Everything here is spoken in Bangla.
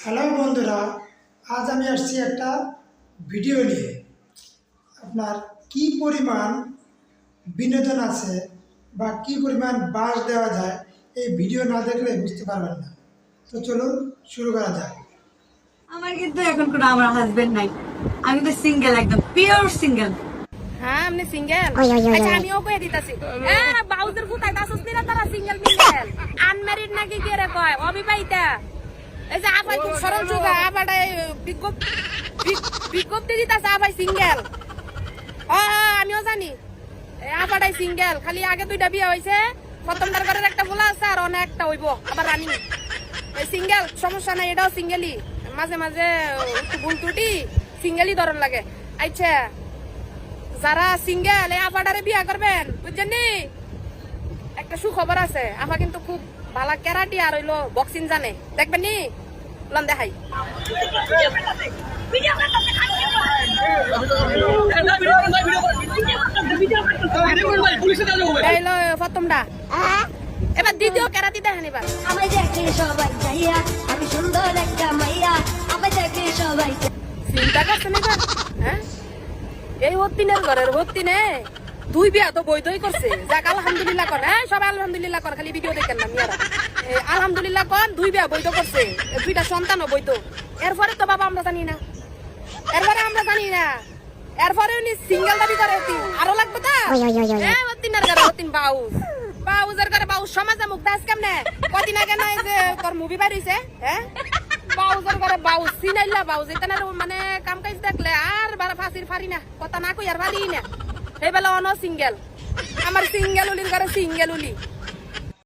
হ্যালো বন্ধুরা, আজ আমি আসছি একটা ভিডিও নিয়ে। আপনার কি পরিমাণ বিনোদন আছে বা কি পরিমাণ বাস দেওয়া যায় এই ভিডিও না দেখলে বুঝতে পারবেন না। তো চলুন শুরু করা যাক। আমার কিন্তু এখন কোনো আমার হাজবেন্ড নাই, আমি তো সিঙ্গেল, একদম পিওর সিঙ্গেল। হ্যাঁ আপনি সিঙ্গেল? আচ্ছা আমিও কয়ে দিতাছি। বাউজের কোথায় দাসস নিরা তারা সিঙ্গেল মিঙ্গেল আনম্যারিড নাকি কে রে কয় অবিবাহিতা। এই যে আপাই খুব সরল সুগা আপাটাই বিজ্ঞপ্তি দিতাছে আপাই সিঙ্গেল। আমিও জানি আপাটাই সিঙ্গেল, খালি আগে দুইটা বিয়ে হয়েছে, প্রথমটার ঘরের একটা বলা আছে আর অনেকটা হইব আবার রানি। সিঙ্গেল সমস্যা নাই, এটাও সিঙ্গেলই, মাঝে মাঝে একটু ভুল ত্রুটি সিঙ্গেলই ধরন লাগে। আচ্ছা যারা সিঙ্গেল এই আপাটারে বিয়া করবেন বুঝছেন, একটা সুখবর আছে, আপা কিন্তু খুব ভালো ক্যারাটি আর হইলো বক্সিং জানে, দেখবেন নি লন দেখাই। প্রথমটা এবার দ্বিতীয় ক্যারাটি দেখেন। এবার আমায় দেখে সবাই চাইয়া, আমি সুন্দর একটা মাইয়া, আমায় দেখে সবাই চিন্তা করছেন এবার। হ্যাঁ এই হতিনের ঘরের হতিনে দুই বিয়া তো বৈধই করছে, যাক আলহামদুলিল্লাহ কর। হ্যাঁ সবাই আলহামদুলিল্লাহ কর, খালি ভিডিও দেখেন না মিয়ারা। আলহামদুলিল্লাহ কর, দুই বিয়া বৈধ করছে, দুইটা সন্তানও বৈধ। এরপরে তো বাবা আমরা জানি না, এরপরে আমরা জানি না, এরপরে উনি সিঙ্গেল দাবি করে। আরো লাগবে তা হতিনের ঘরে হতিন বাউস, বাউজের ঘরে বাউস সমাজে মুখ দাস কেমনে। কদিন আগে না যে তোর মুভি বাড়িছে, হ্যাঁ বাউজের ঘরে বাউস সিনাইলা বাউজ এখানে মানে কাম কাজ দেখলে আর বারা ফাঁসির ফারি না, কথা না কই আর পারি না। এই বেলা অন সিঙ্গেল, আমার সিঙ্গেল উলির ঘরে সিঙ্গেল উলি।